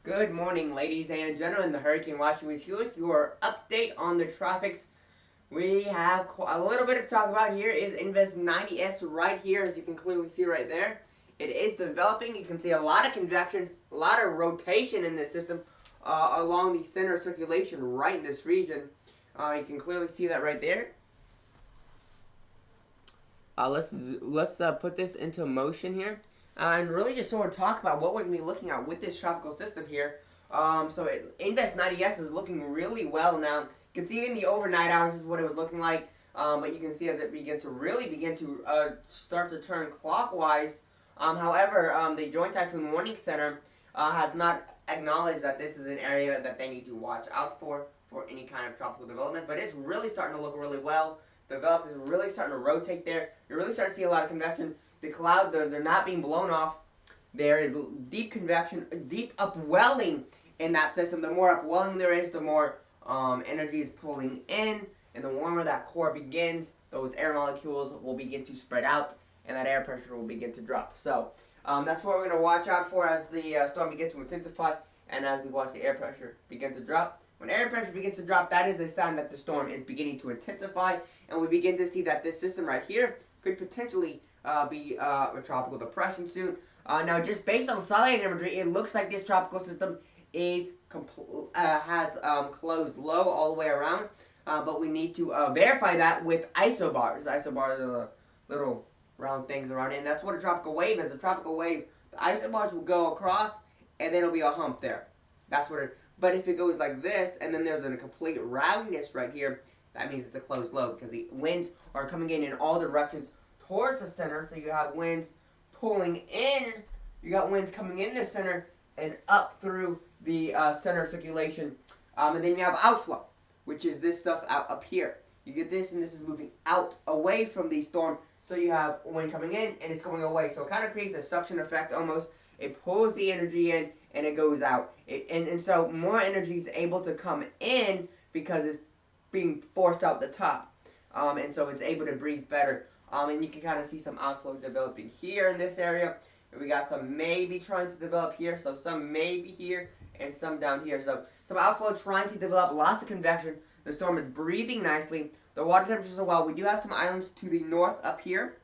Good morning, ladies and gentlemen. The Hurricane Watching is here with your update on the tropics. We have a little bit to talk about here. Is Invest 90S right here, as you can clearly see right there. It is developing. You can see a lot of convection, a lot of rotation in this system along the center of circulation right in this region. You can clearly see that right there. Let's put this into motion here. And really just sort of talk about what we're going to be looking at with this tropical system here. Invest 90S is looking really well now. You can see in the overnight hours is what it was looking like. But you can see as it begins to really start to turn clockwise. However, the Joint Typhoon Warning Center has not acknowledged that this is an area that they need to watch out for any kind of tropical development. But it's really starting to look really well. The development is really starting to rotate there. You're really starting to see a lot of convection. The clouds, they're not being blown off. There is deep convection, deep upwelling in that system. The more upwelling there is, the more energy is pulling in. And the warmer that core begins, those air molecules will begin to spread out. And that air pressure will begin to drop. So that's what we're going to watch out for as the storm begins to intensify. And as we watch the air pressure begin to drop. When air pressure begins to drop, that is a sign that the storm is beginning to intensify. And we begin to see that this system right here could potentially be a tropical depression soon. Now, just based on satellite imagery, it looks like this tropical system is has closed low all the way around. but we need to verify that with isobars. Isobars are the little round things around it, and that's what a tropical wave is. A tropical wave, the isobars will go across, and then it'll be a hump there. That's what it. But if it goes like this, and then there's a complete roundness right here, that means it's a closed lobe, because the winds are coming in all directions towards the center. So you have winds pulling in. You got winds coming in the center and up through the center circulation, and then you have outflow, which is this stuff out up here. You get this, and this is moving out away from the storm. So you have wind coming in, and it's going away. So it kind of creates a suction effect almost. It pulls the energy in, and it goes out. And so more energy is able to come in because it's being forced out the top. And so it's able to breathe better. And you can kind of see some outflow developing here in this area. And we got some maybe trying to develop here. So some maybe here and some down here. So some outflow trying to develop, lots of convection. The storm is breathing nicely. The water temperatures are well. We do have some islands to the north up here.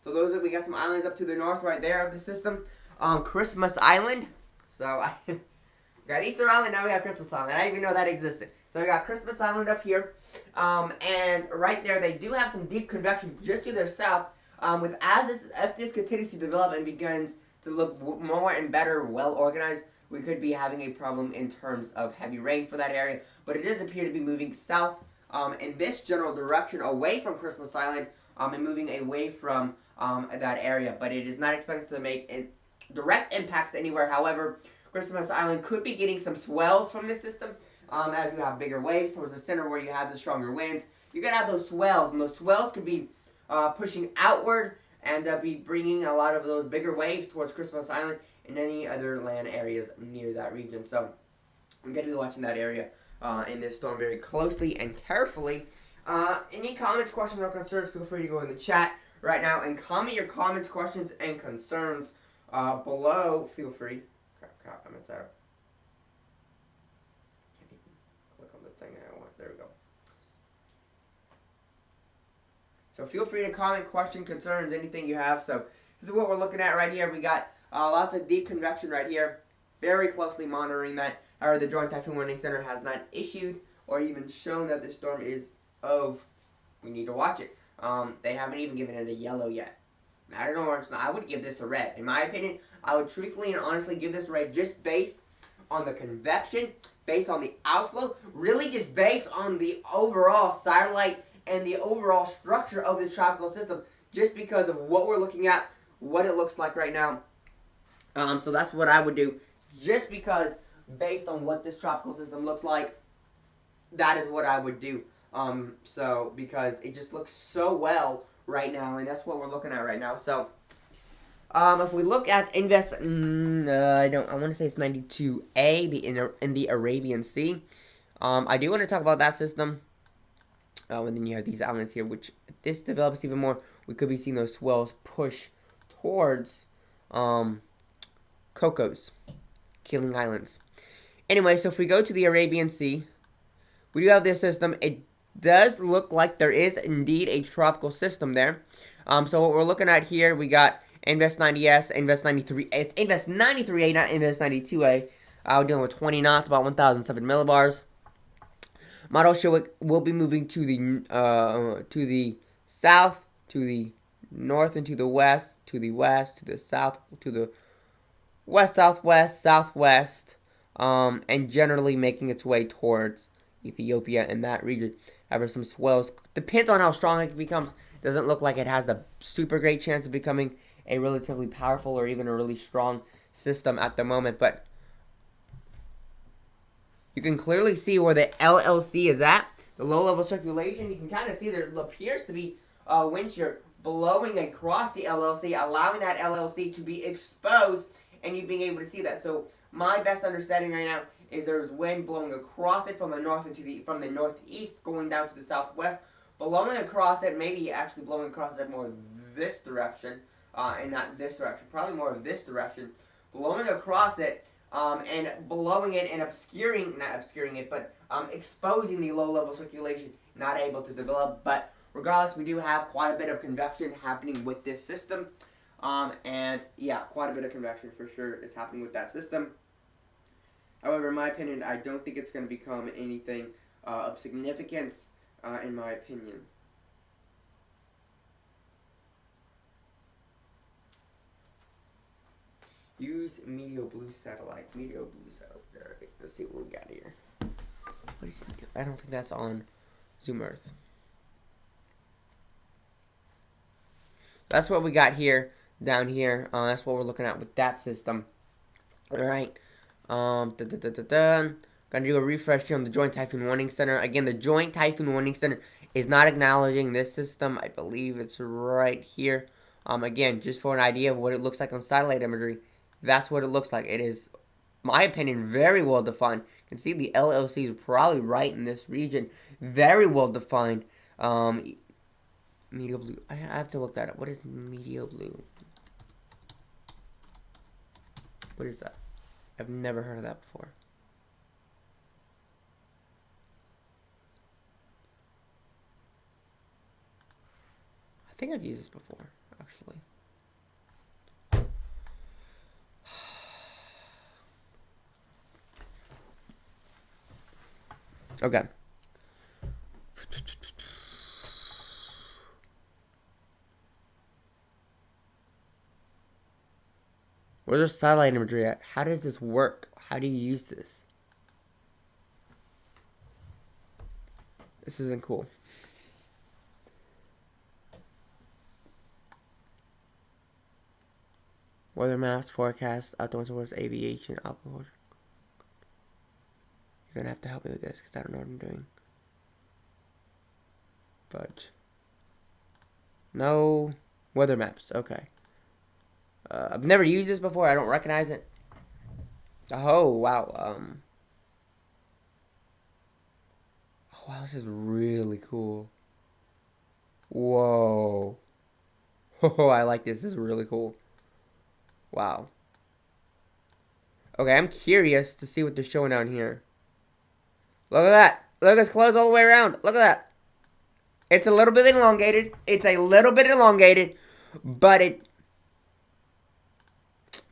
So we got some islands up to the north right there of the system. Christmas Island. So I got Easter Island, now we have Christmas Island. I didn't even know that existed. So we got Christmas Island up here. And right there, they do have some deep convection just to their south. If this continues to develop and begins to look more and better, well organized, we could be having a problem in terms of heavy rain for that area. But it does appear to be moving south in this general direction away from Christmas Island and moving away from that area. But it is not expected to make direct impacts anywhere. However, Christmas Island could be getting some swells from this system as you have bigger waves towards the center where you have the stronger winds. You're going to have those swells, and those swells could be pushing outward and be bringing a lot of those bigger waves towards Christmas Island and any other land areas near that region. So I'm going to be watching that area in this storm very closely and carefully. Any comments, questions, or concerns, feel free to go in the chat right now and comment your comments, questions, and concerns below. Feel free. Crap, I messed that up. Can't even click on the thing I want. There we go. So feel free to comment, question, concerns, anything you have. So this is what we're looking at right here. We got lots of deep convection right here. Very closely monitoring that. However, the Joint Typhoon Warning Center has not issued or even shown that this storm is we need to watch it. They haven't even given it a yellow yet. I don't know, I would give this a red. In my opinion, I would truthfully and honestly give this a red just based on the convection, based on the outflow, really just based on the overall satellite and the overall structure of the tropical system, just because of what we're looking at, what it looks like right now. So that's what I would do, just because based on what this tropical system looks like, that is what I would do. So because it just looks so well right now, and that's what we're looking at right now. So if we look at I want to say it's 92A, in the Arabian Sea. I do want to talk about that system. And then you have these islands here, which if this develops even more, we could be seeing those swells push towards Cocos, killing islands. Anyway, so if we go to the Arabian Sea, we do have this system. It does look like there is indeed a tropical system there. So what we're looking at here, we got Invest 90S, Invest 93. It's Invest 93A, not Invest 92A. We're dealing with 20 knots, about 1,007 millibars. Models show it will be moving to the south, to the north, and to the west, to the south, to the west, southwest, and generally making its way towards Ethiopia and that region. However, some swells. Depends on how strong it becomes. Doesn't look like it has a super great chance of becoming a relatively powerful or even a really strong system at the moment. But you can clearly see where the LLC is at. The low-level circulation, you can kind of see there appears to be wind shear blowing across the LLC, allowing that LLC to be exposed, and you being able to see that. So my best understanding right now is there's wind blowing across it from the north from the northeast going down to the southwest, blowing across it, maybe actually blowing across it more this direction, and not this direction, probably more of this direction, blowing across it, and blowing it and exposing the low-level circulation, not able to develop. But regardless, we do have quite a bit of convection happening with this system. And yeah, quite a bit of convection for sure is happening with that system. However, in my opinion, I don't think it's going to become anything of significance, in my opinion. Use medial blue satellite. Medial blue satellite. Alright, let's see what we got here. What is medial? I don't think that's on Zoom Earth. That's what we got here, down here. That's what we're looking at with that system. Alright. Gonna do a refresh here on the Joint Typhoon Warning Center. Again, the Joint Typhoon Warning Center is not acknowledging this system. I believe it's right here. Again, just for an idea of what it looks like on satellite imagery, that's what it looks like. It is, my opinion, very well defined. You can see the LLC is probably right in this region. Very well defined. Medial blue. I have to look that up. What is medial blue? What is that? I've never heard of that before. I think I've used this before, actually. Okay. Where's our satellite imagery at? How does this work? How do you use this? This isn't cool. Weather maps, forecasts, outdoor source, aviation, alcohol. You're gonna have to help me with this because I don't know what I'm doing. Fudge. No weather maps. Okay. I've never used this before. I don't recognize it. Oh wow. Oh wow, this is really cool. Whoa. Oh, I like this. This is really cool. Wow. Okay, I'm curious to see what they're showing down here. Look at that. Look, it's closed all the way around. Look at that. It's a little bit elongated. It's a little bit elongated, but it...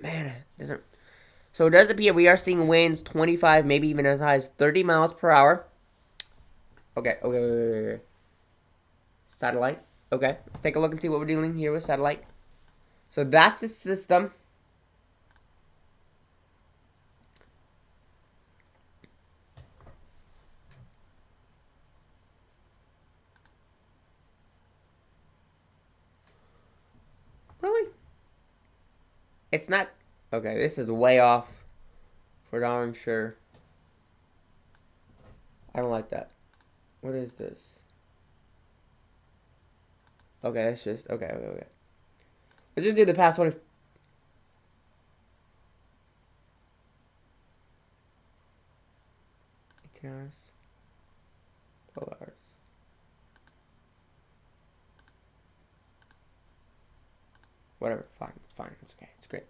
Man, it doesn't... So it does appear we are seeing winds 25, maybe even as high as 30 miles per hour. Okay. Satellite. Okay, let's take a look and see what we're dealing here with satellite. So that's the system. Really? It's not... Okay, this is way off. For darn sure. I don't like that. What is this? Okay, that's just... Okay. Let's just do the past 20... 18 hours. 12 hours. Whatever, fine, it's fine, it's okay, it's great.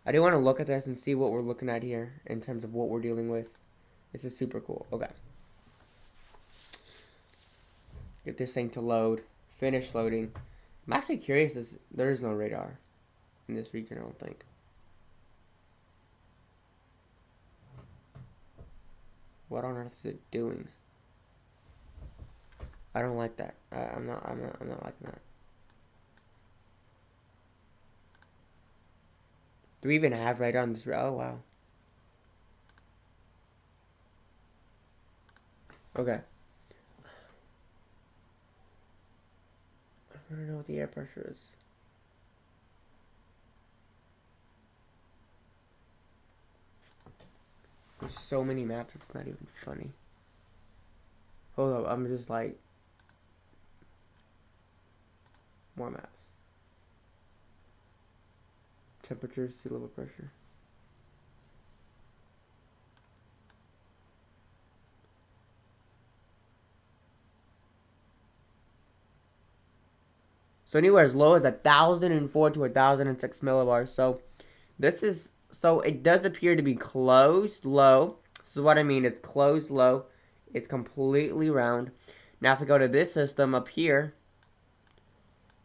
I do want to look at this and see what we're looking at here in terms of what we're dealing with. This is super cool. Okay. Get this thing to load. Finish loading. I'm actually curious, there is no radar in this region, I don't think. What on earth is it doing? I don't like that. I'm not liking that. Do we even have radar on this? Oh, wow. Okay. I don't know what the air pressure is. There's so many maps, it's not even funny. Hold up, I'm just like... More maps. Temperature, sea level pressure. So anywhere as low as 1,004 to 1,006 millibars. So this is, so it does appear to be closed low. This is what I mean. It's closed low. It's completely round. Now if we go to this system up here,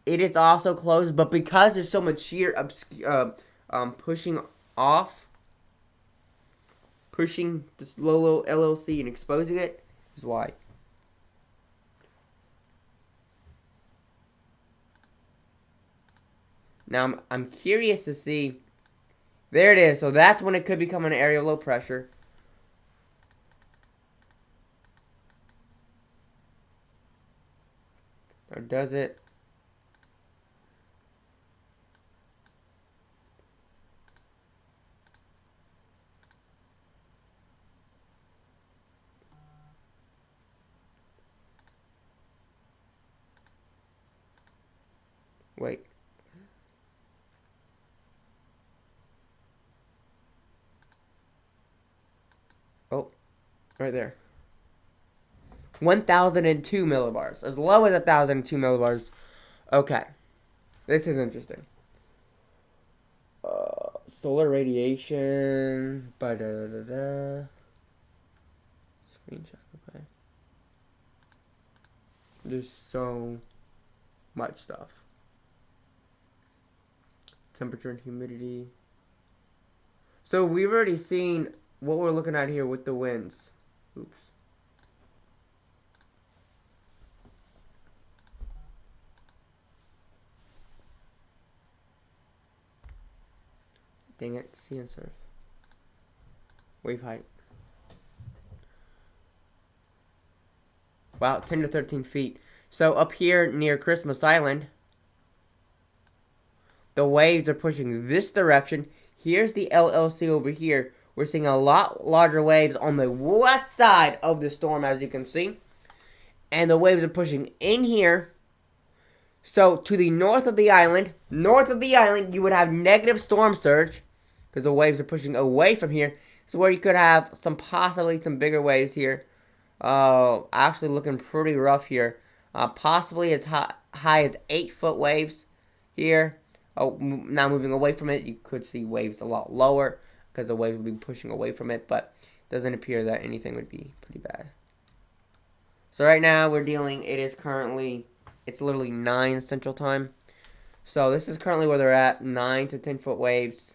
it is also closed, but because there's so much shear pushing off, pushing this low LLC and exposing it, is why. Now, I'm curious to see. There it is. So that's when it could become an area of low pressure. Or does it? Wait. Oh, right there. 1,002 millibars. As low as 1,002 millibars. Okay. This is interesting. Solar radiation. Screenshot. Okay. There's so much stuff. Temperature and humidity. So we've already seen what we're looking at here with the winds. Oops. Dang it, sea and surf. Wave height. Wow, 10 to 13 feet. So up here near Christmas Island, the waves are pushing this direction. Here's the LLC over here. We're seeing a lot larger waves on the west side of the storm, as you can see. And the waves are pushing in here. So to the north of the island, you would have negative storm surge because the waves are pushing away from here. So where you could have possibly some bigger waves here. Actually looking pretty rough here. Possibly as high as 8-foot waves here. Now moving away from it, you could see waves a lot lower because the waves would be pushing away from it, but it doesn't appear that anything would be pretty bad. So right now we're dealing, it's literally 9 Central Time. So this is currently where they're at, 9 to 10 foot waves.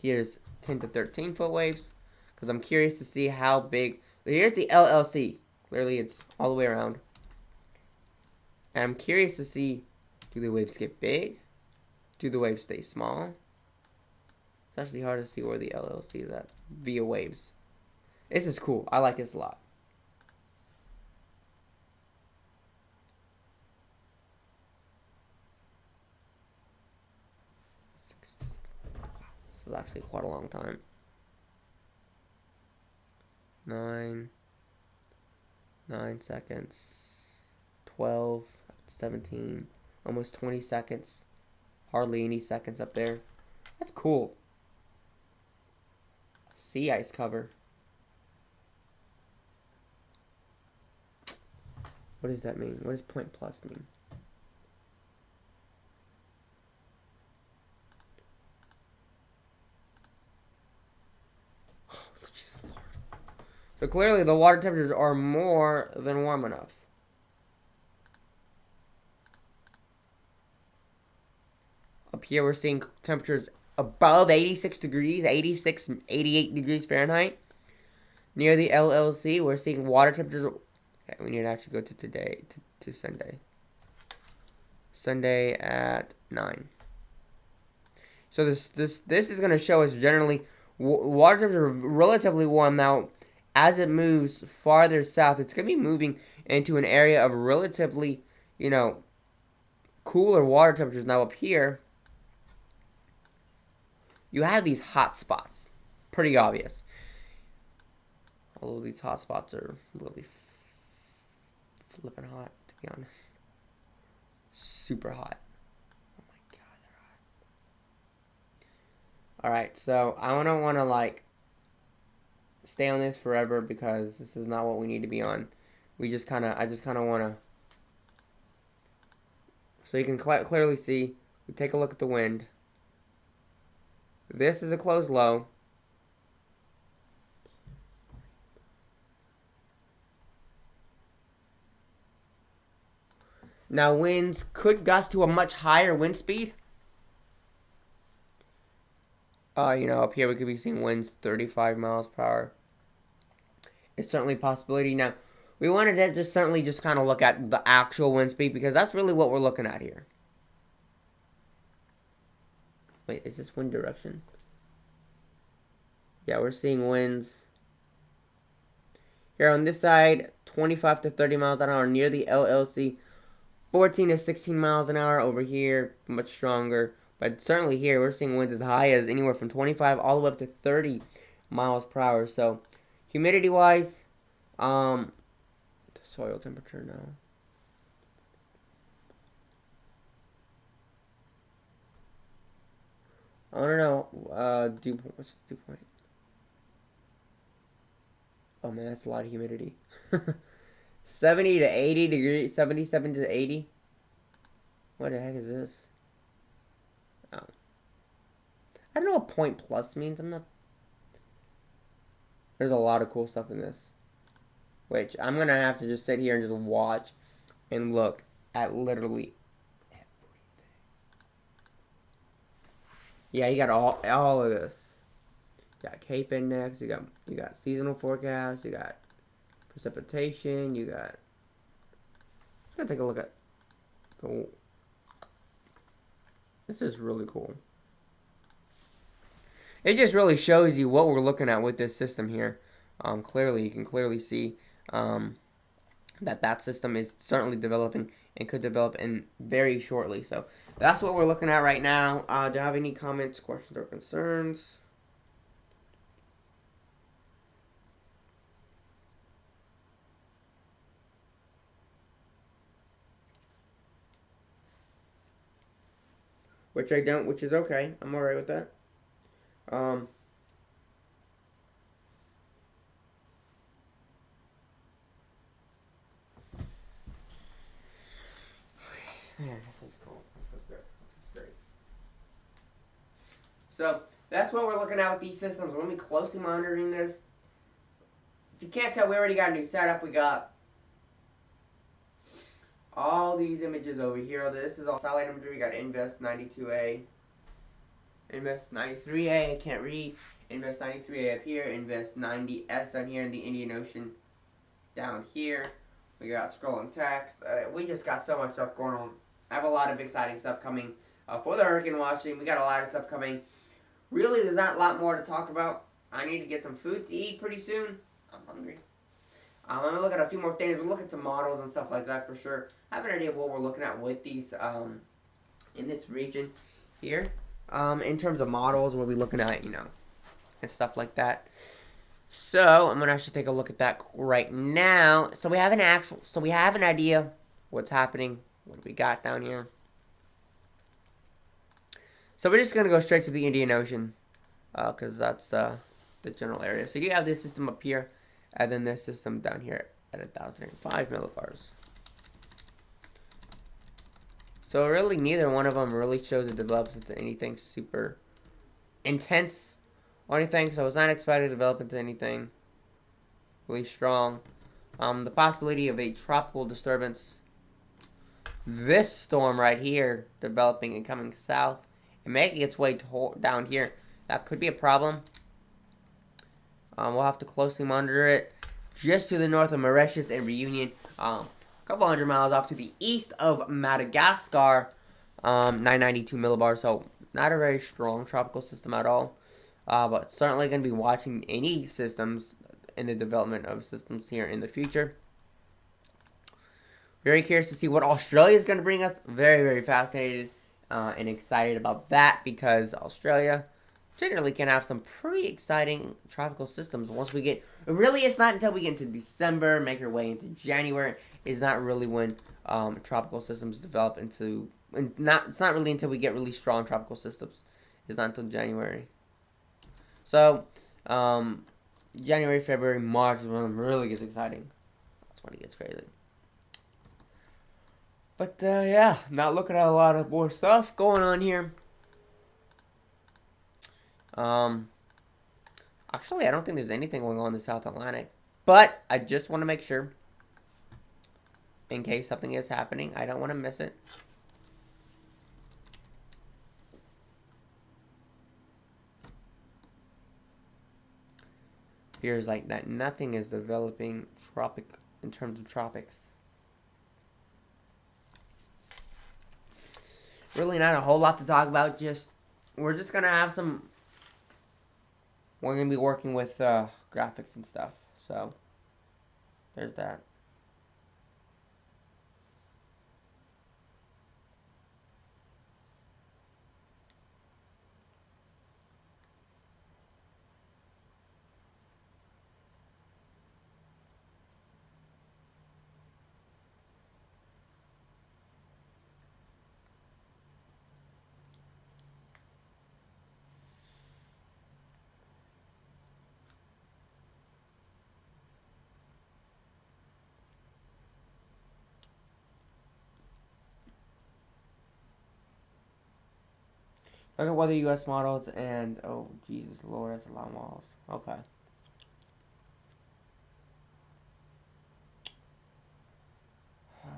Here's 10 to 13 foot waves because I'm curious to see how big. So here's the LLC. Clearly it's all the way around. And I'm curious to see, do the waves get big? Do the waves stay small? It's actually hard to see where the LLC is at via waves. This is cool. I like this a lot. This is actually quite a long time. 9 seconds. 12, 17, almost 20 seconds. Hardly any seconds up there. That's cool. Sea ice cover. What does that mean? What does point plus mean? Oh, Jesus Lord. So clearly the water temperatures are more than warm enough. Up here we're seeing temperatures above 86 degrees, 86, 88 degrees Fahrenheit. Near the LLC, we're seeing water temperatures. Okay, we need to actually go to today, to Sunday. Sunday at 9. So this is going to show us generally water temperatures are relatively warm. Now, as it moves farther south, it's going to be moving into an area of relatively, cooler water temperatures. Now up here, you have these hot spots. Pretty obvious. Although these hot spots are really flipping hot, to be honest. Super hot. Oh my god, they're hot. Alright, so I don't want to stay on this forever because this is not what we need to be on. I just kind of want to. So you can clearly see, we take a look at the wind. This is a closed low. Now winds could gust to a much higher wind speed. Up here we could be seeing winds 35 miles per hour. It's certainly a possibility. Now, we wanted to just certainly just kind of look at the actual wind speed because that's really what we're looking at here. Wait, is this wind direction? Yeah, we're seeing winds here on this side, 25 to 30 miles an hour near the LLC. 14 to 16 miles an hour over here, much stronger. But certainly here, we're seeing winds as high as anywhere from 25 all the way up to 30 miles per hour. So, humidity-wise, the soil temperature now. I don't know, dew point, what's the dew point? Oh man, that's a lot of humidity. 70 to 80 degrees, 77 to 80. What the heck is this? Oh. I don't know what point plus means. I'm not... There's a lot of cool stuff in this. Which I'm going to have to just sit here and just watch and look at literally everything. Yeah, you got all of this. You got Cape Index, you got seasonal forecast, you got precipitation, you got... I'm going to take a look at... Oh. This is really cool. It just really shows you what we're looking at with this system here. Clearly, you can clearly see that system is certainly developing and could develop in very shortly. So that's what we're looking at right now. Do you have any comments, questions, or concerns? Which I don't, which is okay. I'm alright with that. Man, this is cool. This is good. This is great. So, that's what we're looking at with these systems. We're going to be closely monitoring this. If you can't tell, we already got a new setup. We got all these images over here. This is all satellite imagery. We got Invest 92A. Invest 93A, I can't read. Invest 93A up here. Invest 90S down here in the Indian Ocean down here. We got scrolling text. We just got so much stuff going on. I have a lot of exciting stuff coming for the hurricane watching. We got a lot of stuff coming. Really, there's not a lot more to talk about. I need to get some food to eat pretty soon. I'm hungry. I'm going to look at a few more things. We'll look at some models and stuff like that for sure. I have an idea of what we're looking at with these in this region here. In terms of models, we'll be looking at, and stuff like that. So, I'm going to actually take a look at that right now. So, we have an idea what's happening, what we got down here. So, we're just going to go straight to the Indian Ocean, because that's the general area. So, you have this system up here, and then this system down here at 1,005 millibars. So really, neither one of them really shows it develops into anything super intense or anything. So it's not expected to develop into anything really strong. The possibility of a tropical disturbance. This storm right here developing and coming south and making its way down here. That could be a problem. We'll have to closely monitor it. Just to the north of Mauritius and Reunion. Couple hundred miles off to the east of Madagascar, 992 millibars, so not a very strong tropical system at all, but certainly going to be watching any systems in the development of systems here in the future. Very curious to see what Australia is going to bring us. Very, very fascinated and excited about that because Australia generally can have some pretty exciting tropical systems once we get... Really, it's not until we get into December, make our way into January, is not really when tropical systems develop into... It's not really until we get really strong tropical systems. It's not until January. So, January, February, March is when it really gets exciting. That's when it gets crazy. But, yeah, not looking at a lot of more stuff going on here. Actually, I don't think there's anything going on in the South Atlantic. But I just want to make sure, in case something is happening, I don't want to miss it. Appears like that nothing is developing in terms of Tropics. Really not a whole lot to talk about. We're just gonna have some. We're gonna be working with graphics and stuff. So there's that. Look at weather US models and oh Jesus Lord, that's a lot of models. Okay. Oh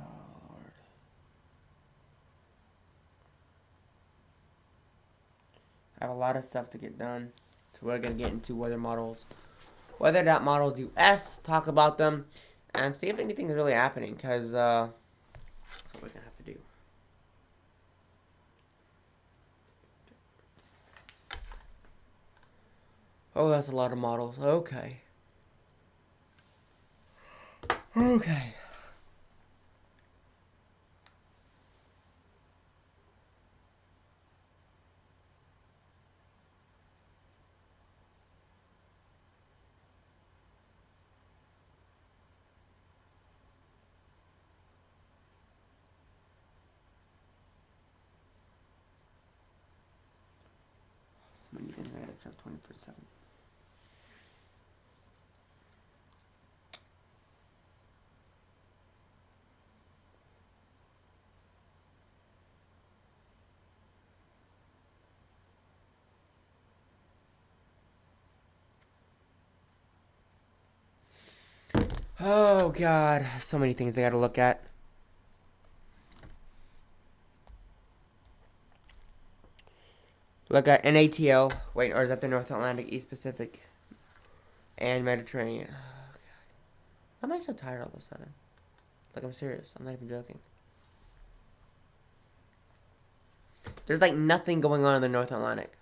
Lord. I have a lot of stuff to get done. So we're gonna get into weather models. Weather.models US, talk about them, and see if anything is really happening, because that's what we're gonna have to do. Oh, that's a lot of models. Okay. Okay. So many things I gotta check 24/7. Oh God, so many things I gotta look at. Look at NATL. Wait, or is that the North Atlantic, East Pacific, and Mediterranean? Oh God, why am I so tired all of a sudden? Like, I'm serious. I'm not even joking. There's like nothing going on in the North Atlantic.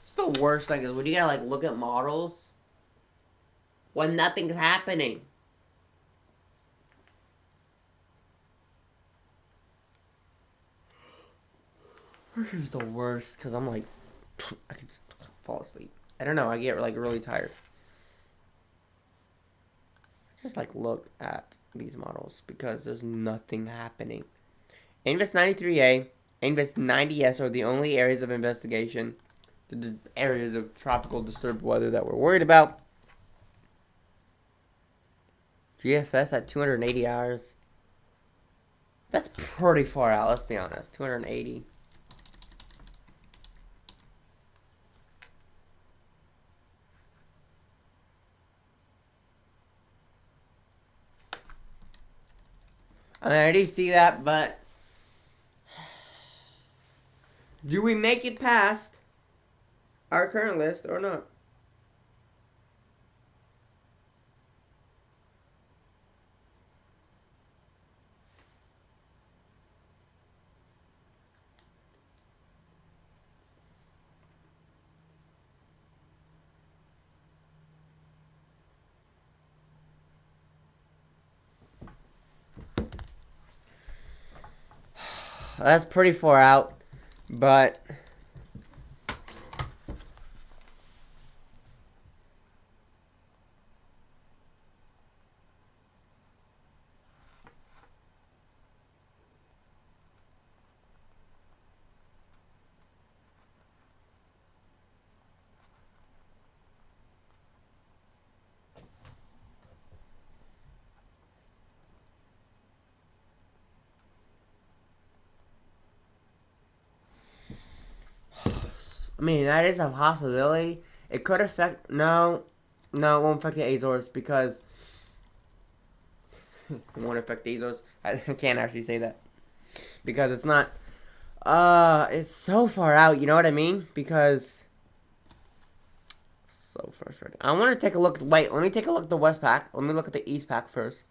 It's the worst thing is when you gotta like look at models when nothing's happening. This is the worst because I'm like, I could just fall asleep. I don't know. I get like really tired. Just like look at these models because there's nothing happening. Invis 93A, Invis 90S are the only areas of investigation, the areas of tropical disturbed weather that we're worried about. GFS at 280 hours. That's pretty far out, let's be honest. 280. I mean, I do see that, but do we make it past our current list or not? That's pretty far out, but I mean, that is a possibility. It could affect... No, it won't affect the Azores because... it won't affect the Azores. I can't actually say that. Because it's not... it's so far out, you know what I mean? Because... So frustrating. I want to take a look. Wait, let me take a look at the West Pack. Let me look at the East Pack first.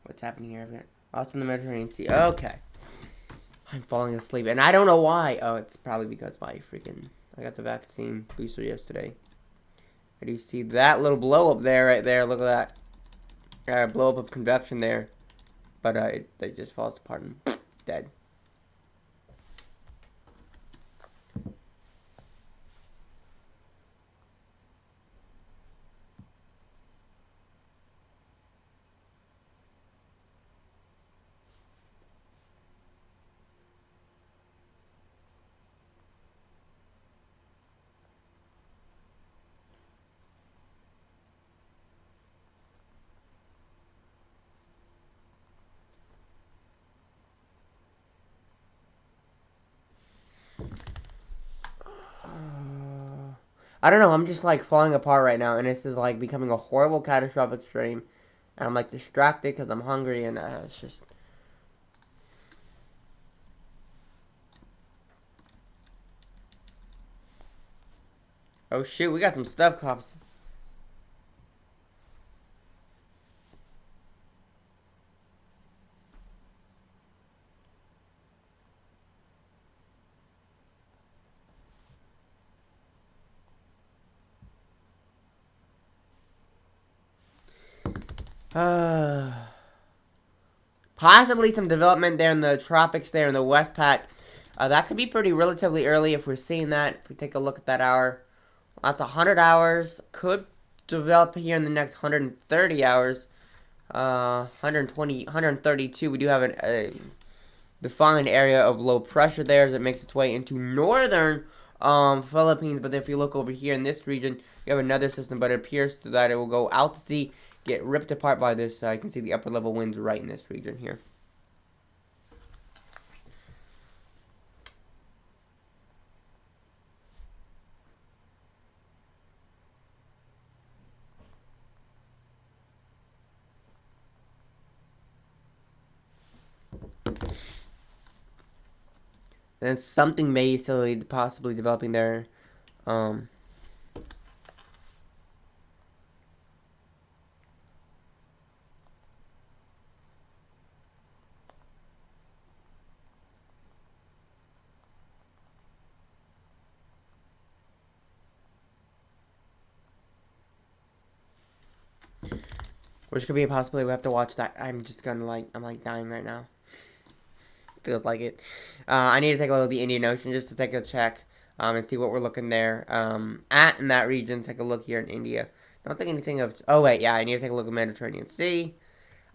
What's happening here? Oh, it's in the Mediterranean Sea. Okay. I'm falling asleep. And I don't know why. Oh, it's probably because I got the vaccine booster yesterday. I do see that little blow up there, right there. Look at that. Blow up of convection there. But it just falls apart and dead. I don't know, I'm just like falling apart right now, and this is like becoming a horrible catastrophic stream. And I'm like distracted because I'm hungry, and it's just. Oh shoot, we got some stuff, cops. Possibly some development there in the tropics there in the West Pack. That could be pretty relatively early if we're seeing that. If we take a look at that hour. That's 100 hours. Could develop here in the next 130 hours. 120, 132. We do have a defined area of low pressure there as it makes its way into northern Philippines. But if you look over here in this region, you have another system, but it appears that it will go out to sea, get ripped apart by this. You can see the upper level winds right in this region here. And something may still possibly developing there. Which could be a possibility. We have to watch that. I'm just gonna I'm like dying right now. Feels like it. I need to take a look at the Indian Ocean just to take a check and see what we're looking there at in that region. Take a look here in India. Don't think anything of. Oh wait, yeah, I need to take a look at Mediterranean Sea.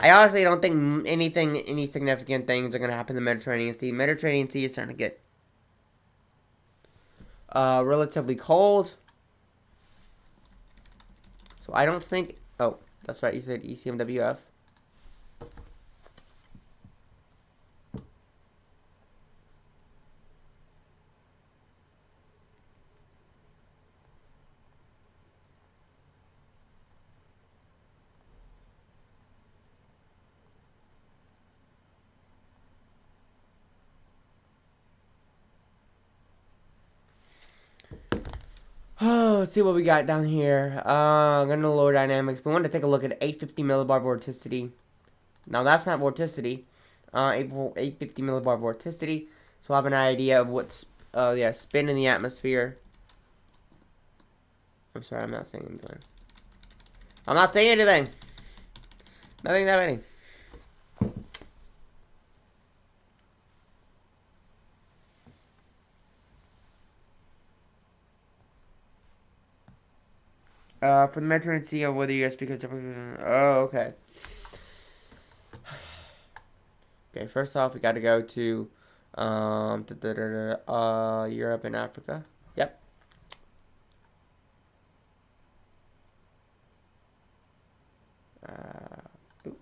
I honestly don't think any significant things are gonna happen in the Mediterranean Sea. Mediterranean Sea is starting to get relatively cold. So I don't think. Oh, that's right. You said ECMWF. Oh, let's see what we got down here. I'm gonna lower dynamics. We want to take a look at 850 millibar vorticity. Now that's not vorticity. 850 millibar vorticity. So we'll have an idea of what's spin in the atmosphere. I'm sorry, I'm not saying anything. I'm not saying anything. Nothing's happening. For the Mediterranean Sea, whether you guys speak of. Oh, okay. Okay, first off, we got to go to Europe and Africa. Yep. Boop.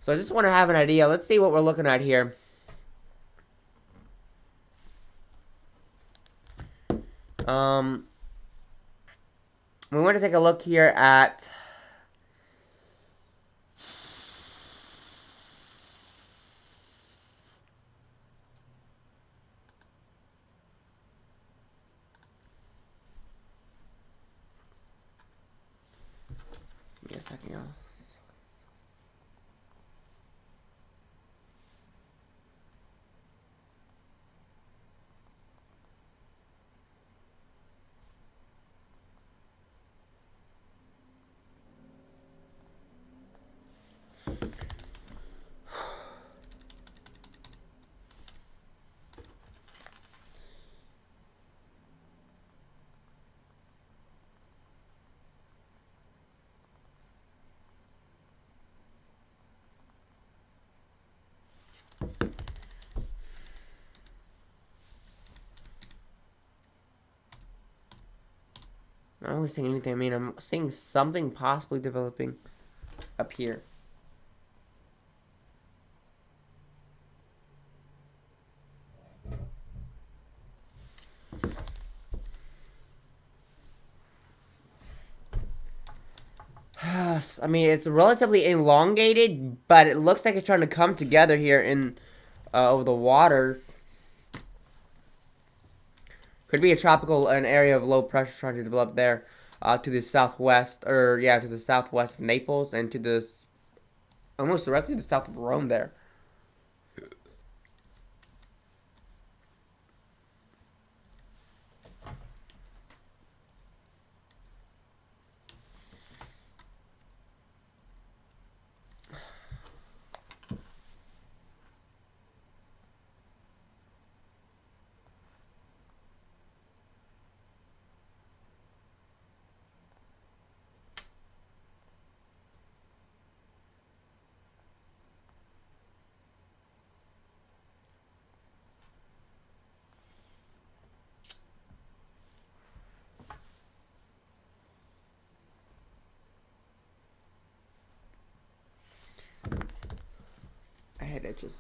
So I just want to have an idea. Let's see what we're looking at here. We want to take a look here at give me a second, y'all. I'm not really seeing anything. I mean, I'm seeing something possibly developing up here. I mean, it's relatively elongated, but it looks like it's trying to come together here in over the waters. Could be an area of low pressure trying to develop there to the southwest, to the southwest of Naples and to the almost directly to the south of Rome there. My head itches.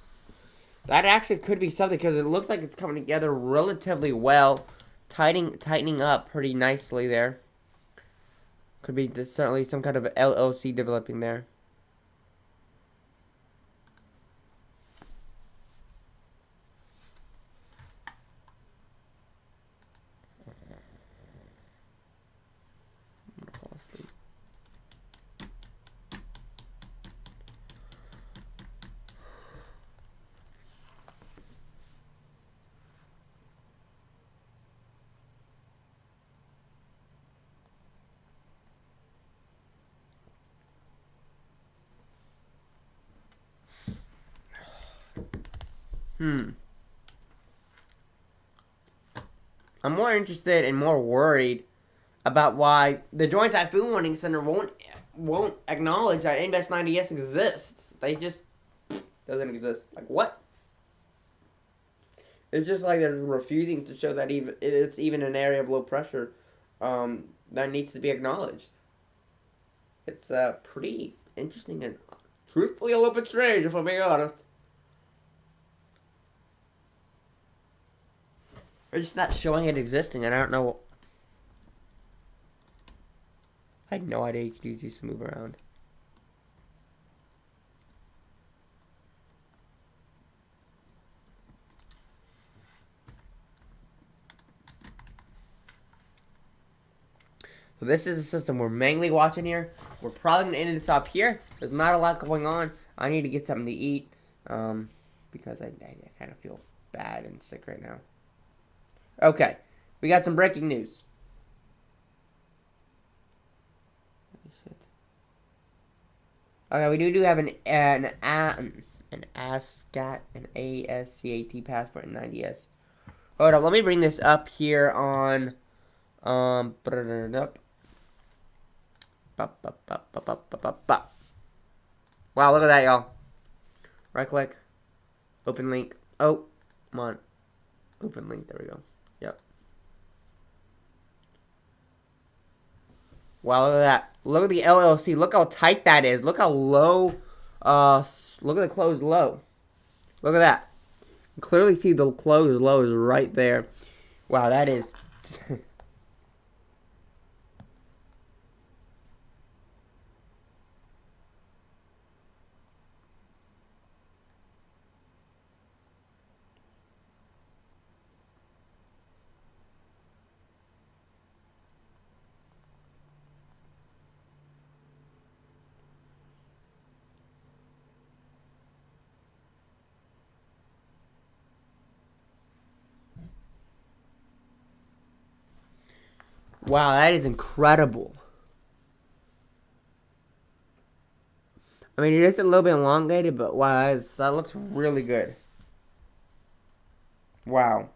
That actually could be something because it looks like it's coming together relatively well, tightening up pretty nicely there. Could be certainly some kind of LLC developing there. I'm gonna fall asleep. I'm more interested and more worried about why the Joint Typhoon Warning Center won't acknowledge that Invest 90S exists. They just doesn't exist. Like what? It's just like they're refusing to show that it's even an area of low pressure that needs to be acknowledged. It's pretty interesting and truthfully a little bit strange, if I'm being honest. They're just not showing it existing, and I don't know. I had no idea you could use these to move around. So this is the system we're mainly watching here. We're probably going to end this off here. There's not a lot going on. I need to get something to eat because I kind of feel bad and sick right now. Okay, we got some breaking news. Okay, we do have an ASCAT passport in 90S. Hold on, let me bring this up here on Wow, look at that, y'all. Right click, open link. Oh, come on, open link. There we go. Yep. Wow, look at that. Look at the LLC. Look how tight that is. Look how low Look at the closed low. Look at that. You clearly see the closed low is right there. Wow, that is... Wow, that is incredible. I mean, it is a little bit elongated, but wow, that looks really good. Wow.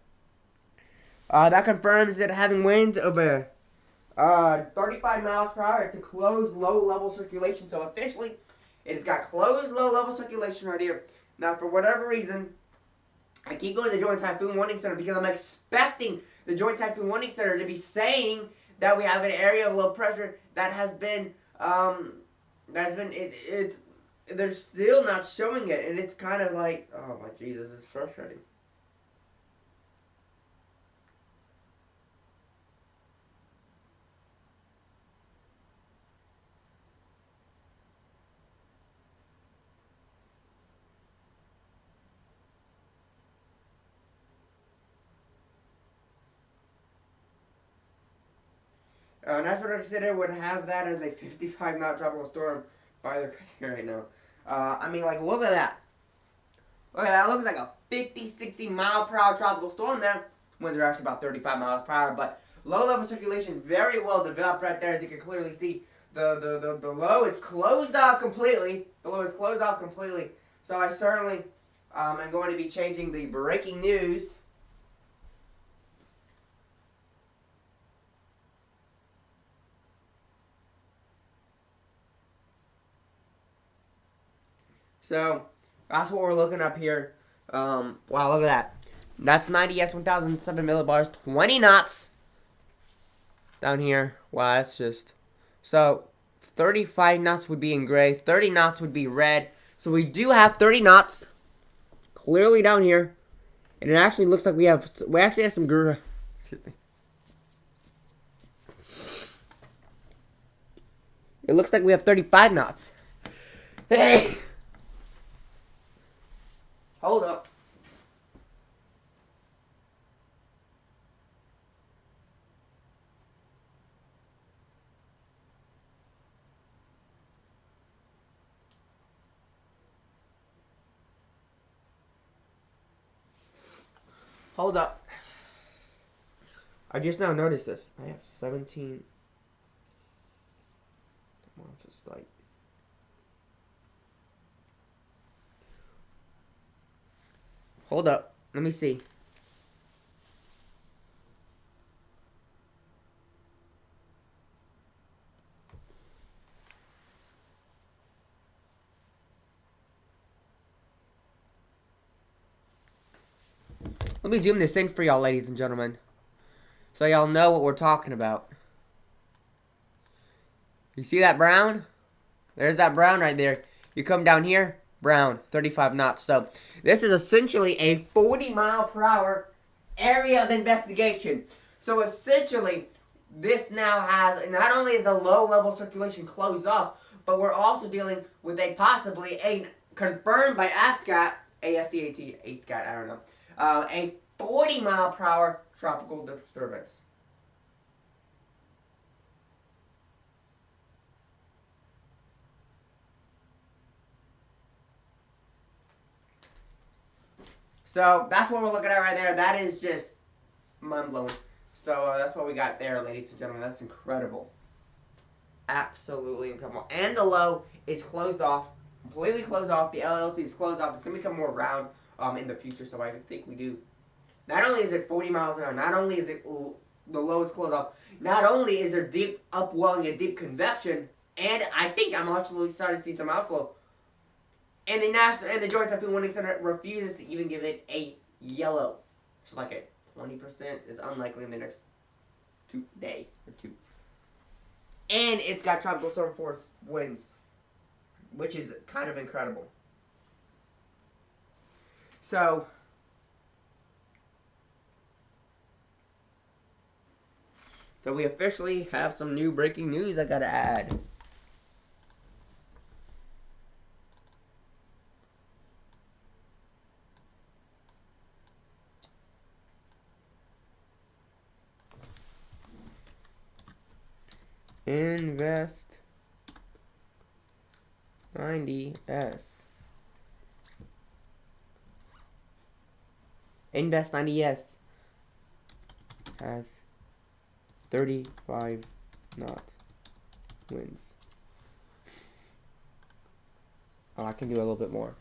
That confirms that having winds over 35 miles per hour, it's a closed low-level circulation. So officially, it has got closed low-level circulation right here. Now, for whatever reason, I keep going to the Joint Typhoon Warning Center because I'm expecting the Joint Typhoon Warning Center to be saying that we have an area of low pressure that has been, they're still not showing it, and it's kind of like, oh my Jesus, it's frustrating. National Weather Center would have that as a 55 knot tropical storm by their criteria right now. I mean, like, look at that. Look at that. It looks like a 50, 60 mile per hour tropical storm there. Winds are actually about 35 miles per hour, but low level circulation very well developed right there. As you can clearly see, the low is closed off completely. The low is closed off completely. So I certainly am going to be changing the breaking news. So, that's what we're looking up here. Wow, look at that. That's 90S 1007 millibars, 20 knots. Down here. Wow, that's just... So, 35 knots would be in gray. 30 knots would be red. So, we do have 30 knots. Clearly down here. And it actually looks like we actually have some... It looks like we have 35 knots. Hey! Hold up. Hold up. I just now noticed this. I have 17. Come on, just like... Hold up. Let me see. Let me zoom this in for y'all, ladies and gentlemen, so y'all know what we're talking about. You see that brown? There's that brown right there. You come down here, brown, 35 knots. So this is essentially a 40 mile per hour area of investigation. So essentially, this now has, not only is the low level circulation closed off, but we're also dealing with a confirmed by ASCAT, ASCAT, I don't know, a 40 mile per hour tropical disturbance. So that's what we're looking at right there. That is just mind-blowing. So that's what we got there, ladies and gentlemen. That's incredible. Absolutely incredible. And the low is closed off, completely closed off. The LLC is closed off. It's going to become more round in the future, so I think we do. Not only is it 40 miles an hour, not only is it the low is closed off, not only is there deep upwelling and deep convection, and I think I'm actually starting to see some outflow. And the Joint Typhoon Warning Center refuses to even give it a yellow. It's like a 20%. It's unlikely in the next day or two. And it's got tropical storm force winds. which is kind of incredible. So we officially have some new breaking news I gotta add. Invest 90S. Invest 90S has 35 knot winds. Oh, I can do a little bit more.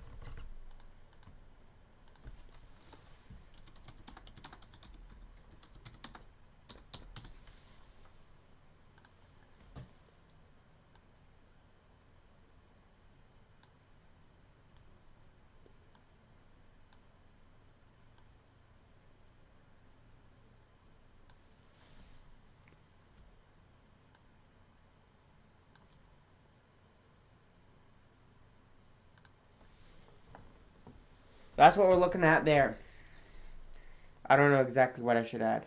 That's what we're looking at there. I don't know exactly what I should add.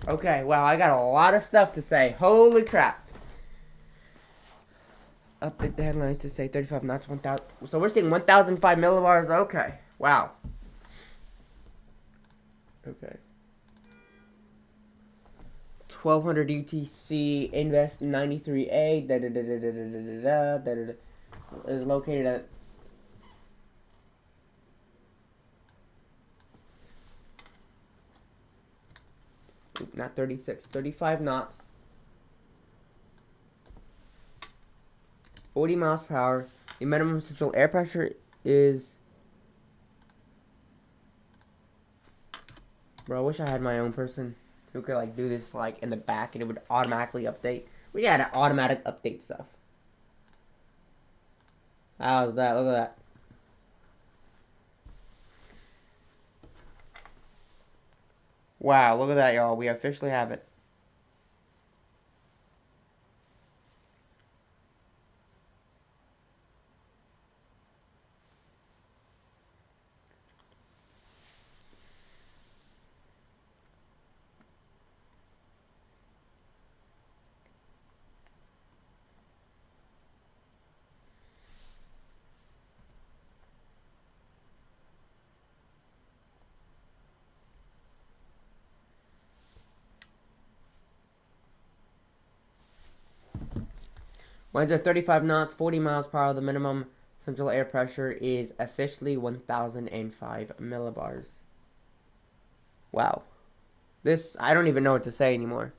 Okay, wow, I got a lot of stuff to say. Holy crap. Update the headlines to say 35 knots, 1,000. So we're seeing 1,005 millibars. Okay, wow. Okay. 1200 UTC, invest 93A, so is located at not 36, 35 knots, 40 miles per hour. The minimum central air pressure is... Bro, I wish I had my own person who could like do this like in the back and it would automatically update. We got automatic update stuff. How's that? Look at that. Wow, look at that, y'all. We officially have it. Winds are 35 knots, 40 miles per hour. The minimum central air pressure is officially 1,005 millibars. Wow. This, I don't even know what to say anymore.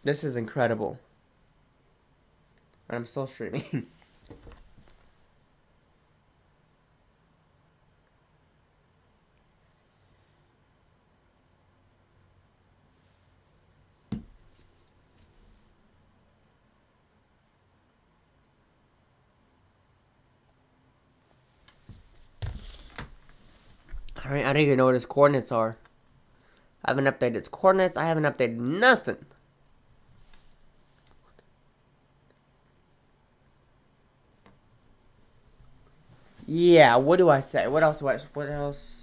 This is incredible. And I'm still streaming. Alright, I don't even know what his coordinates are. I haven't updated its coordinates. I haven't updated nothing. Yeah, what do I say? What else do I say? What else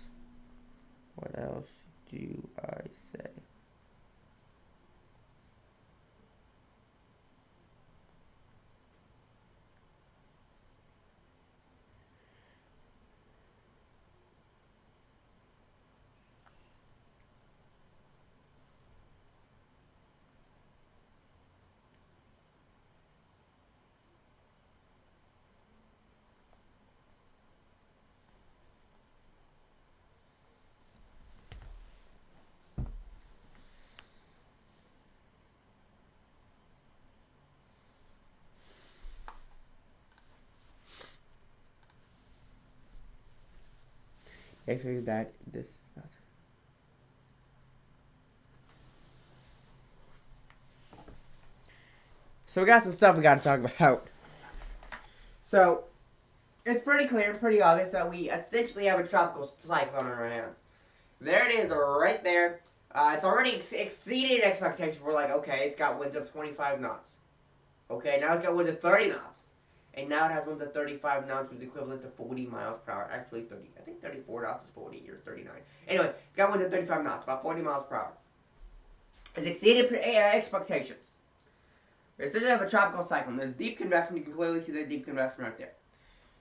do I say? Actually, that this. So we got some stuff we got to talk about. So it's pretty clear, pretty obvious that we essentially have a tropical cyclone on our hands. There it is, right there. It's already exceeded expectations. We're like, okay, it's got winds of 25 knots. Okay, now it's got winds of 30 knots. And now it has winds of 35 knots, which is equivalent to 40 miles per hour. Actually, 30. I think 34 knots is 40 or 39. Anyway, it's got winds of 35 knots, about 40 miles per hour. It's exceeded expectations. We essentially have a tropical cyclone. There's deep convection. You can clearly see the deep convection right there.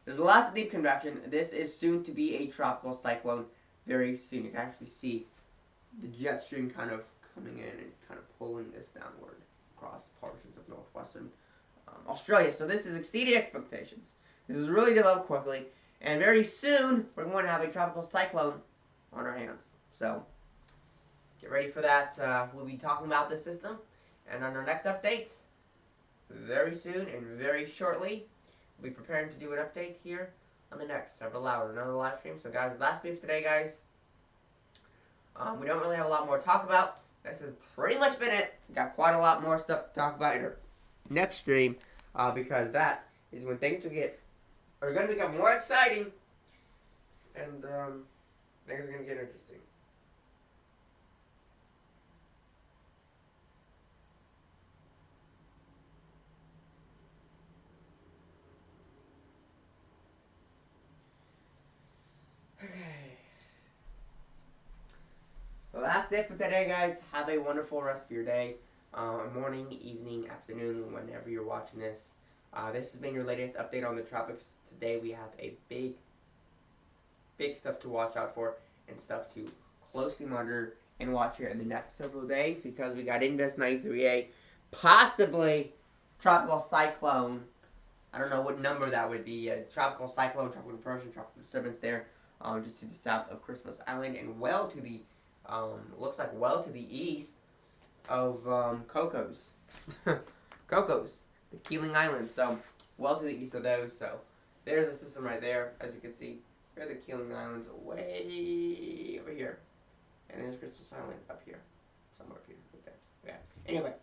There's lots of deep convection. This is soon to be a tropical cyclone very soon. You can actually see the jet stream kind of coming in and kind of pulling this downward across portions of northwestern Australia. So this has exceeded expectations. This has really developed quickly. And very soon, we're going to have a tropical cyclone on our hands. So get ready for that. We'll be talking about this system. And on our next update, very soon and very shortly, we'll be preparing to do an update here on the next several hours. Another live stream. So guys, last beef today, guys. We don't really have a lot more to talk about. This has pretty much been it. We got quite a lot more stuff to talk about in our next stream, because that is when things are going to become more exciting, and things are going to get interesting. Well, that's it for today, guys. Have a wonderful rest of your day, morning, evening, afternoon, whenever you're watching this. This has been your latest update on the tropics. Today we have a big stuff to watch out for and stuff to closely monitor and watch here in the next several days, because we got Invest 93A, possibly tropical cyclone. I don't know what number that would be. A tropical cyclone, tropical depression, tropical disturbance there, just to the south of Christmas Island, and well to the looks like well to the east of Cocos, the Keeling Islands. So well to the east of those. So there's a system right there, as you can see. Here are the Keeling Islands way over here, and there's Christmas Island up here, somewhere up here. Okay. Yeah. Anyway,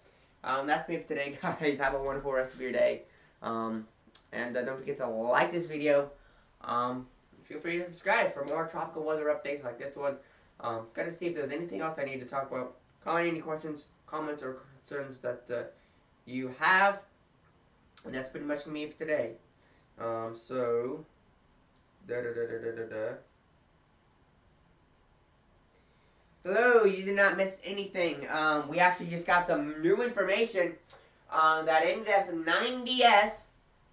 that's me for today, guys. Have a wonderful rest of your day, and don't forget to like this video. Feel free to subscribe for more tropical weather updates like this one. Gotta see if there's anything else I need to talk about. Comment any questions, comments, or concerns that you have. And that's pretty much me for today. So hello, you did not miss anything. We actually just got some new information that Invest 90S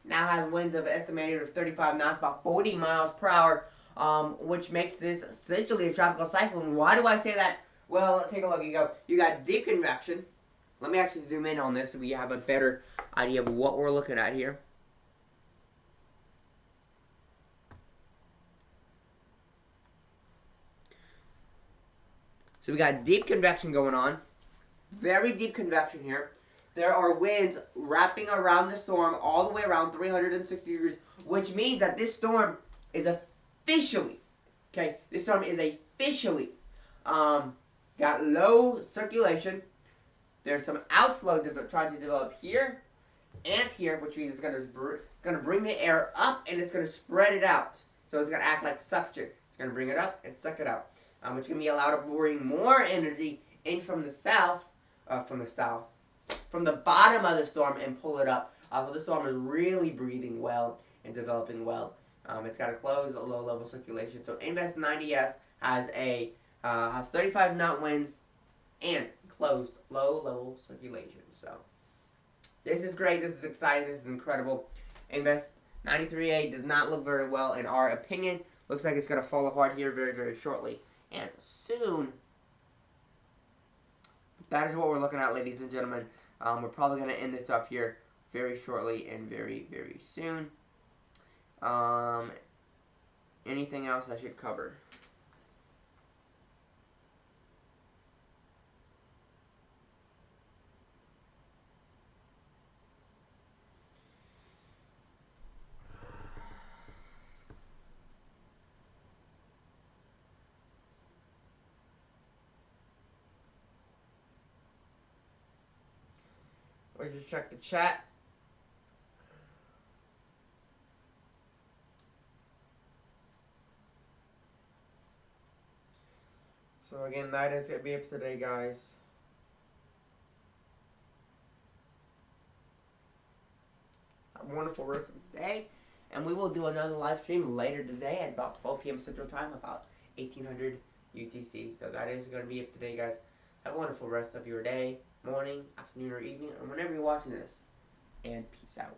now has winds of estimated of 35 knots, about 40 miles per hour. Which makes this essentially a tropical cyclone. Why do I say that? Well, take a look. You got deep convection. Let me actually zoom in on this so we have a better idea of what we're looking at here. So we got deep convection going on. Very deep convection here. There are winds wrapping around the storm all the way around 360 degrees, which means that this storm is officially, this storm is officially got low circulation. There's some outflow trying to develop here and here, which means it's going to bring the air up and it's going to spread it out. So it's going to act like suction. It's going to bring it up and suck it out, which can be allowed to bring more energy in from the bottom of the storm and pull it up. So the storm is really breathing well and developing well. It's got a closed low-level circulation. So Invest 90S has 35 knot winds and closed low-level circulation. So this is great. This is exciting. This is incredible. Invest 93A does not look very well in our opinion. Looks like it's going to fall apart here very, very shortly and soon. That is what we're looking at, ladies and gentlemen. We're probably going to end this off here very shortly and very, very soon. Anything else I should cover? Let's just check the chat. So again, that is going to be it for today, guys. Have a wonderful rest of the day. And we will do another live stream later today at about 12 p.m. Central Time, about 1800 UTC. So that is going to be it for today, guys. Have a wonderful rest of your day, morning, afternoon, or evening, or whenever you're watching this. And peace out.